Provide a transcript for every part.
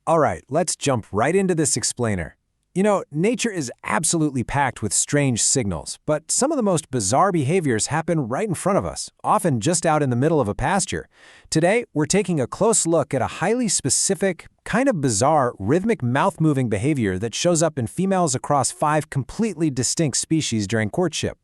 All right, let's jump right into this explainer. You know, nature is absolutely packed with strange signals, but some of the most bizarre behaviors happen right in front of us, often just out in the middle of a pasture. Today, we're taking a close look at a highly specific, kind of bizarre, rhythmic mouth-moving behavior that shows up in females across 5 completely distinct species during courtship.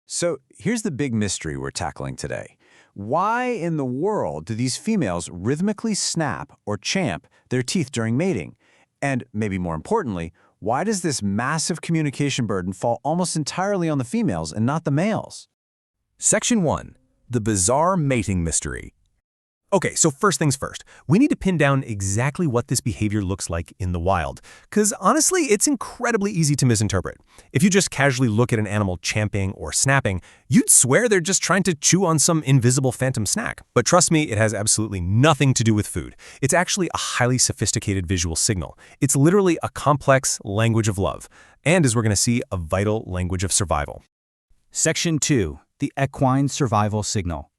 So here's the big mystery we're tackling today. Why in the world do these females rhythmically snap or champ their teeth during mating? And maybe more importantly, why does this massive communication burden fall almost entirely on the females and not the males? Section 1. The Bizarre Mating Mystery. Okay, so first things first, we need to pin down exactly what this behavior looks like in the wild, because honestly, it's incredibly easy to misinterpret. If you just casually look at an animal champing or snapping, you'd swear they're just trying to chew on some invisible phantom snack. But trust me, it has absolutely nothing to do with food. It's actually a highly sophisticated visual signal. It's literally a complex language of love, and as we're going to see, a vital language of survival. Section 2. The Equine Survival Signal.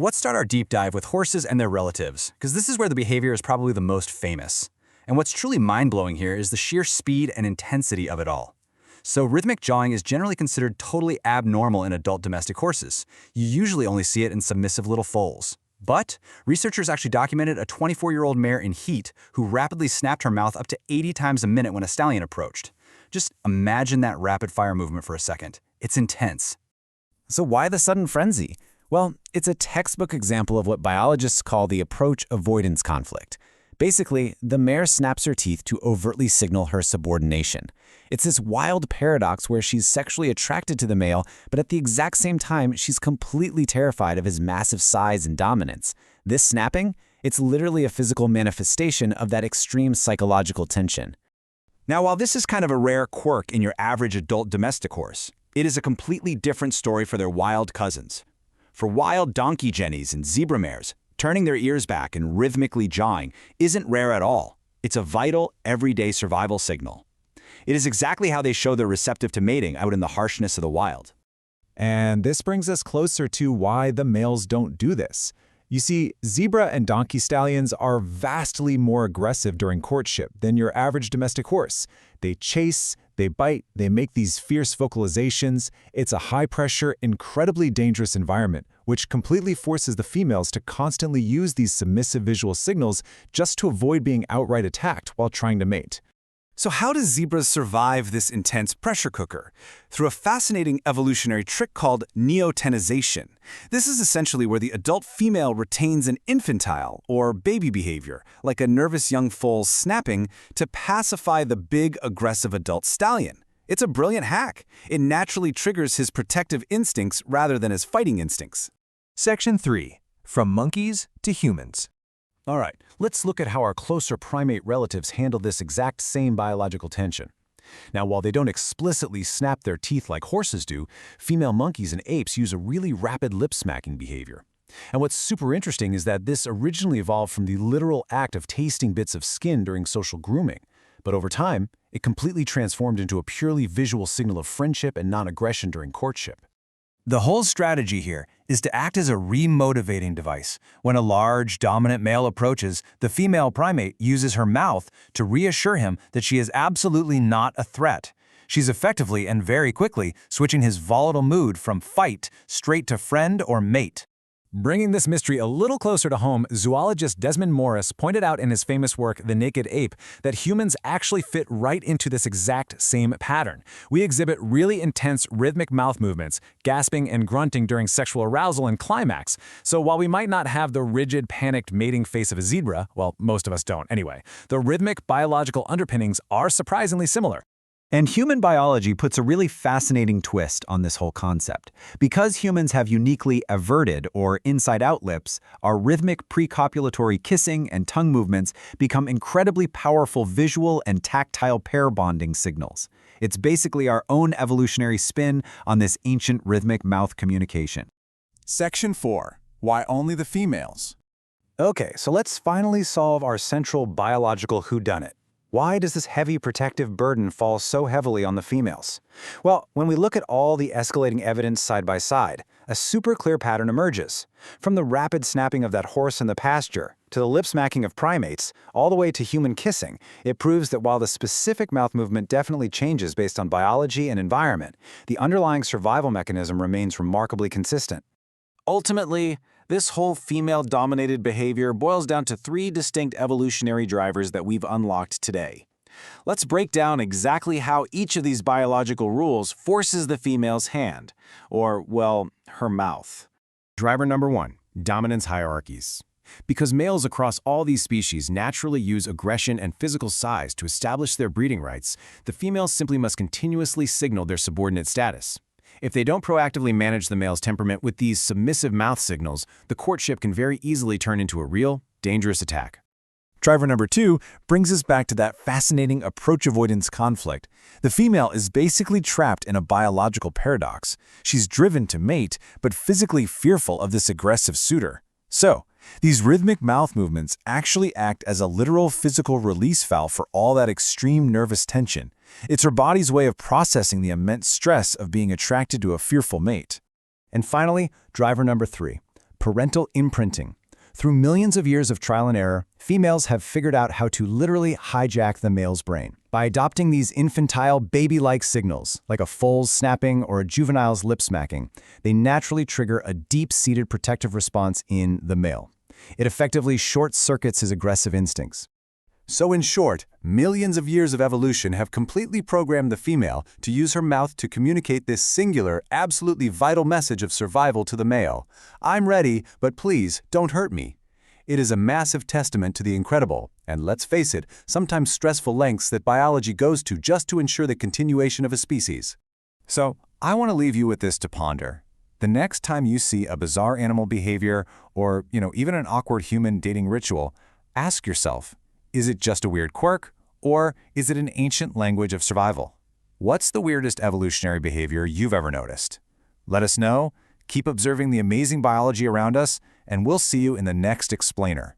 Let's start our deep dive with horses and their relatives, because this is where the behavior is probably the most famous. And what's truly mind-blowing here is the sheer speed and intensity of it all. So rhythmic jawing is generally considered totally abnormal in adult domestic horses. You usually only see it in submissive little foals. But researchers actually documented a 24-year-old mare in heat who rapidly snapped her mouth up to 80 times a minute when a stallion approached. Just imagine that rapid-fire movement for a second. It's intense. So why the sudden frenzy? Well, it's a textbook example of what biologists call the approach-avoidance conflict. Basically, the mare snaps her teeth to overtly signal her subordination. It's this wild paradox where she's sexually attracted to the male, but at the exact same time, she's completely terrified of his massive size and dominance. This snapping, it's literally a physical manifestation of that extreme psychological tension. Now, while this is kind of a rare quirk in your average adult domestic horse, it is a completely different story for their wild cousins. For wild donkey jennies and zebra mares, turning their ears back and rhythmically jawing isn't rare at all. It's a vital, everyday survival signal. It is exactly how they show they're receptive to mating out in the harshness of the wild. And this brings us closer to why the males don't do this. You see, zebra and donkey stallions are vastly more aggressive during courtship than your average domestic horse. They chase, they bite, they make these fierce vocalizations. It's a high-pressure, incredibly dangerous environment, which completely forces the females to constantly use these submissive visual signals just to avoid being outright attacked while trying to mate. So how do zebras survive this intense pressure cooker? Through a fascinating evolutionary trick called neotenization. This is essentially where the adult female retains an infantile, or baby behavior, like a nervous young foal's snapping, to pacify the big, aggressive adult stallion. It's a brilliant hack. It naturally triggers his protective instincts rather than his fighting instincts. Section 3. From monkeys to humans. All right, let's look at how our closer primate relatives handle this exact same biological tension. Now, while they don't explicitly snap their teeth like horses do, female monkeys and apes use a really rapid lip-smacking behavior. And what's super interesting is that this originally evolved from the literal act of tasting bits of skin during social grooming. But over time, it completely transformed into a purely visual signal of friendship and non-aggression during courtship. The whole strategy here is to act as a remotivating device. When a large, dominant male approaches, the female primate uses her mouth to reassure him that she is absolutely not a threat. She's effectively and very quickly switching his volatile mood from fight straight to friend or mate. Bringing this mystery a little closer to home, zoologist Desmond Morris pointed out in his famous work, The Naked Ape, that humans actually fit right into this exact same pattern. We exhibit really intense rhythmic mouth movements, gasping and grunting during sexual arousal and climax. So while we might not have the rigid, panicked mating face of a zebra, well, most of us don't anyway, the rhythmic biological underpinnings are surprisingly similar. And human biology puts a really fascinating twist on this whole concept. Because humans have uniquely averted or inside-out lips, our rhythmic precopulatory kissing and tongue movements become incredibly powerful visual and tactile pair bonding signals. It's basically our own evolutionary spin on this ancient rhythmic mouth communication. Section 4. Why only the females? Okay, so let's finally solve our central biological whodunit. Why does this heavy protective burden fall so heavily on the females? Well, when we look at all the escalating evidence side by side, a super clear pattern emerges. From the rapid snapping of that horse in the pasture, to the lip smacking of primates, all the way to human kissing, it proves that while the specific mouth movement definitely changes based on biology and environment, the underlying survival mechanism remains remarkably consistent. Ultimately, this whole female-dominated behavior boils down to 3 distinct evolutionary drivers that we've unlocked today. Let's break down exactly how each of these biological rules forces the female's hand, or, well, her mouth. Driver number 1, dominance hierarchies. Because males across all these species naturally use aggression and physical size to establish their breeding rights, the females simply must continuously signal their subordinate status. If they don't proactively manage the male's temperament with these submissive mouth signals, the courtship can very easily turn into a real, dangerous attack. Driver number 2 brings us back to that fascinating approach-avoidance conflict. The female is basically trapped in a biological paradox. She's driven to mate, but physically fearful of this aggressive suitor. So, these rhythmic mouth movements actually act as a literal physical release valve for all that extreme nervous tension. It's her body's way of processing the immense stress of being attracted to a fearful mate. And finally, driver number 3, parental imprinting. Through millions of years of trial and error, females have figured out how to literally hijack the male's brain. By adopting these infantile, baby-like signals, like a foal's snapping or a juvenile's lip smacking, they naturally trigger a deep-seated protective response in the male. It effectively short-circuits his aggressive instincts. So in short, millions of years of evolution have completely programmed the female to use her mouth to communicate this singular, absolutely vital message of survival to the male. I'm ready, but please don't hurt me. It is a massive testament to the incredible, and let's face it, sometimes stressful lengths that biology goes to just to ensure the continuation of a species. So, I want to leave you with this to ponder. The next time you see a bizarre animal behavior or, even an awkward human dating ritual, ask yourself, is it just a weird quirk, or is it an ancient language of survival? What's the weirdest evolutionary behavior you've ever noticed? Let us know, keep observing the amazing biology around us, and we'll see you in the next explainer.